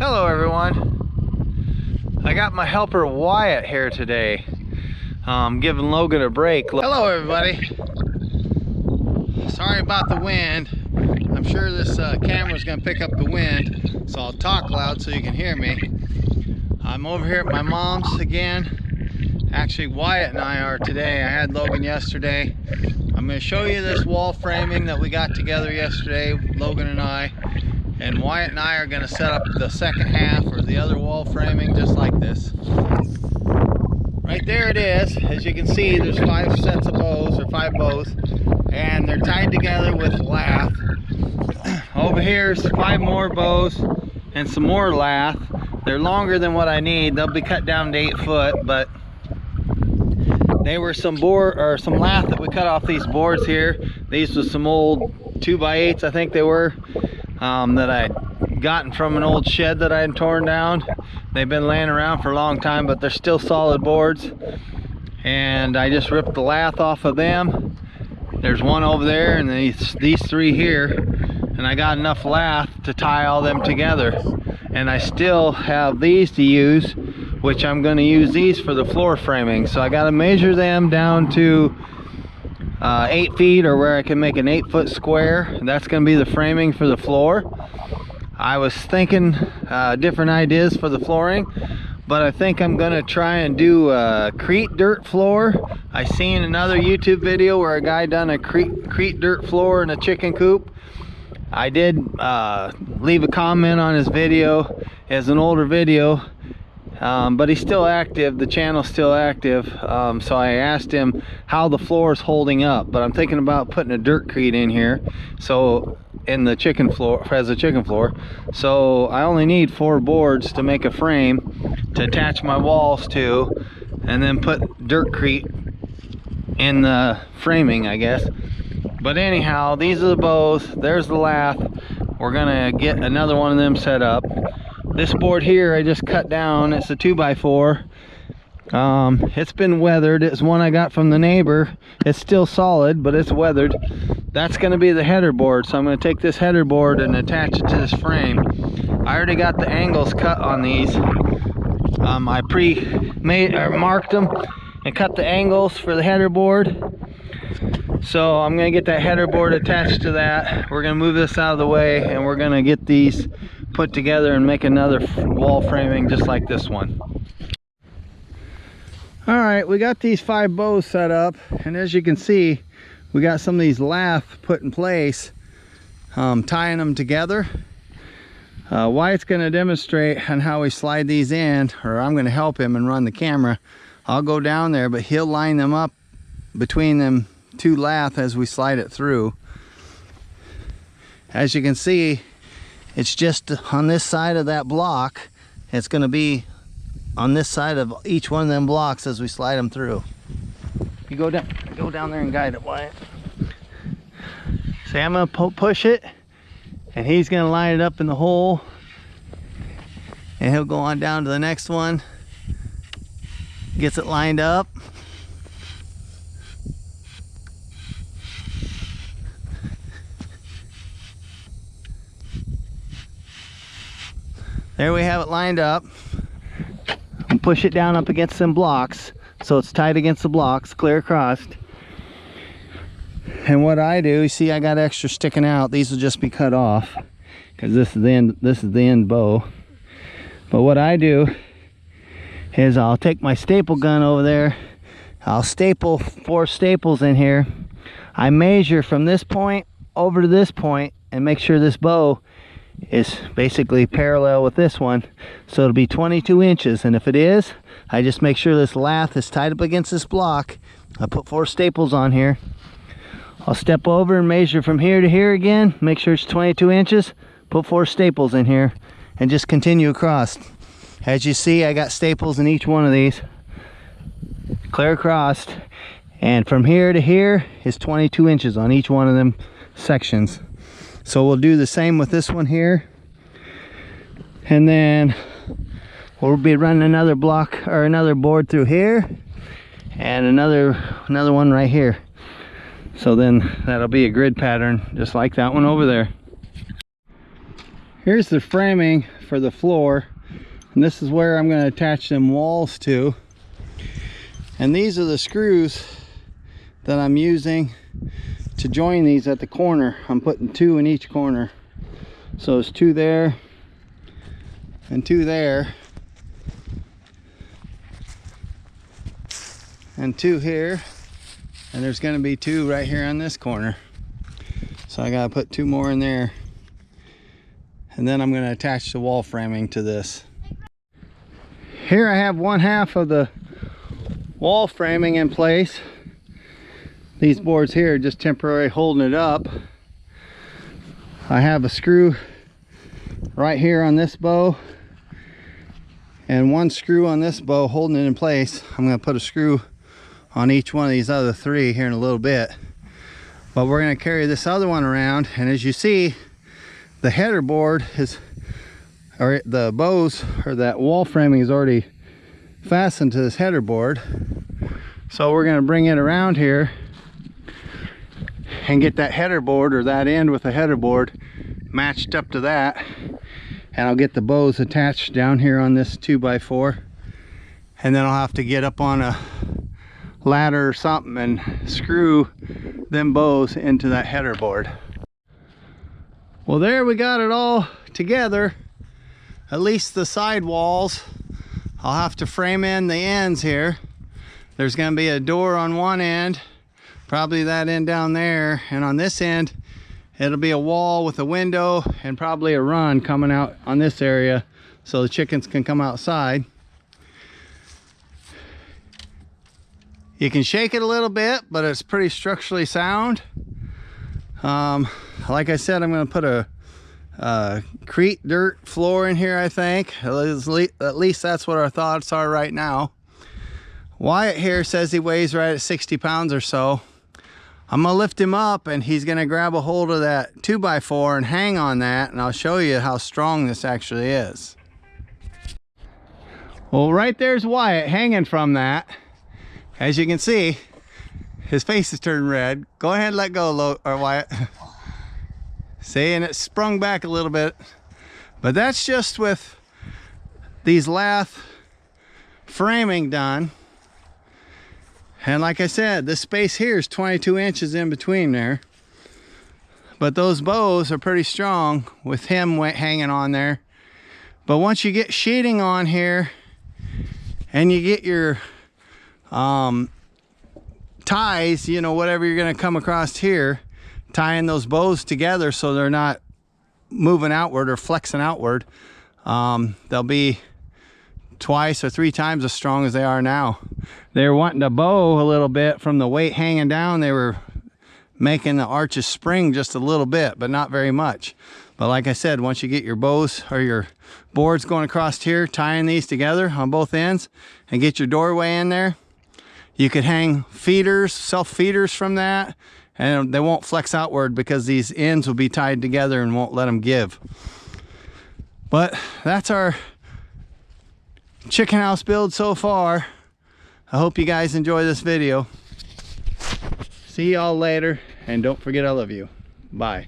Hello everyone. I got my helper Wyatt here today. Giving Logan a break. Hello everybody. Sorry about the wind. I'm sure this camera's gonna pick up the wind, so I'll talk loud so you can hear me. I'm over here at my mom's again. Actually, Wyatt and I are today. I had Logan yesterday. I'm gonna show you this wall framing that we got together yesterday, Logan and I. And Wyatt and I are going to set up the second half or the other wall framing just like this. Right there it is. As you can see, there's 5 sets of bows, or 5 bows, and they're tied together with lath. Over here's 5 more bows and some more lath. They're longer than what I need. They'll be cut down to 8 foot, but they were some board or some lath that we cut off these boards here. These were some old 2x8s, I think they were. That I'd gotten from an old shed that I had torn down. They've been laying around for a long time, but they're still solid boards. And I just ripped the lath off of them. There's one over there and these 3 here. And I got enough lath to tie all them together. And I still have these to use, which I'm going to use these for the floor framing. So I got to measure them down to 8 feet, or where I can make an 8-foot square. That's going to be the framing for the floor. I was thinking different ideas for the flooring, but I think I'm going to try and do a Crete dirt floor. I seen another YouTube video where a guy done a Crete dirt floor in a chicken coop. I did leave a comment on his video. It's an older video, but he's still active. The channel's still active. So I asked him how the floor is holding up, but I'm thinking about putting a dirt crete in here, so in the chicken floor, as a chicken floor. So I only need 4 boards to make a frame to attach my walls to, and then put dirt crete in the framing, I guess. But anyhow, these are the bows. There's the lath. We're gonna get another one of them set up. This board here I just cut down. It's a 2x4. It's been weathered. It's one I got from the neighbor. It's still solid, but it's weathered. That's going to be the header board. So I'm going to take this header board and attach it to this frame. I already got the angles cut on these. I marked them and cut the angles for the header board. So I'm going to get that header board attached to that. We're going to move this out of the way, and we're going to get these put together and make another wall framing just like this one. All right, we got these 5 bows set up, and as you can see, we got some of these lath put in place, tying them together. Wyatt's going to demonstrate on how we slide these in, or I'm going to help him and run the camera. I'll go down there, but he'll line them up between them 2 lath as we slide it through. As you can see, it's just on this side of that block. It's going to be on this side of each one of them blocks as we slide them through. You go down there and guide it, Wyatt. See, I'm going to push it, and he's going to line it up in the hole, and he'll go on down to the next one, gets it lined up. There we have it lined up. And push it down up against some blocks so it's tight against the blocks, clear across. And what I do, you see I got extra sticking out. These will just be cut off because this is the end bow. But what I do is I'll take my staple gun over there. I'll staple 4 staples in here. I measure from this point over to this point and make sure this bow is basically parallel with this one, so it'll be 22 inches, and if it is, I just make sure this lath is tied up against this block. I put 4 staples on here. I'll step over and measure from here to here again, make sure it's 22 inches, put 4 staples in here, and just continue across. As you see, I got staples in each one of these, clear across, and from here to here is 22 inches on each one of them sections. So we'll do the same with this one here, and then we'll be running another block or another board through here, and another one right here. So then that'll be a grid pattern just like that one over there. Here's the framing for the floor, and this is where I'm going to attach them walls to. And these are the screws that I'm using to join these at the corner. I'm putting 2 in each corner, so it's 2 there and 2 there and 2 here, and there's going to be 2 right here on this corner. So I gotta put 2 more in there, and then I'm going to attach the wall framing to this. Here I have 1/2 of the wall framing in place. These boards here are just temporarily holding it up. I have a screw right here on this bow and 1 screw on this bow holding it in place. I'm going to put a screw on each one of these other 3 here in a little bit. But we're going to carry this other one around, and as you see, the header board is, or the bows, or that wall framing is already fastened to this header board. So we're going to bring it around here and get that header board, or that end with the header board, matched up to that, and I'll get the bows attached down here on this 2x4, and then I'll have to get up on a ladder or something and screw them bows into that header board. Well, there we got it all together, at least the side walls. I'll have to frame in the ends here. There's going to be a door on one end, probably that end down there, and on this end it'll be a wall with a window and probably a run coming out on this area so the chickens can come outside. You can shake it a little bit, but it's pretty structurally sound. Like I said, I'm going to put a crete dirt floor in here, I think. At least that's what our thoughts are right now. Wyatt here says he weighs right at 60 pounds or so. I'm going to lift him up, and he's going to grab a hold of that 2x4 and hang on that, and I'll show you how strong this actually is. Well, right there's Wyatt hanging from that. As you can see, his face is turning red. Go ahead and let go, Wyatt. See, and it sprung back a little bit. But that's just with these lath framing done. And like I said, this space here is 22 inches in between there. But those bows are pretty strong with him hanging on there. But once you get sheeting on here and you get your ties, you know, whatever you're going to come across here, tying those bows together so they're not moving outward or flexing outward, they'll be 2 or 3 times as strong as they are now. They were wanting to bow a little bit from the weight hanging down. They were making the arches spring just a little bit, but not very much. But like I said, once you get your bows or your boards going across here, tying these together on both ends and get your doorway in there, you could hang feeders, self feeders from that, and they won't flex outward because these ends will be tied together and won't let them give. But that's our chicken house build so far. I hope you guys enjoy this video. See y'all later, and don't forget I love you. Bye.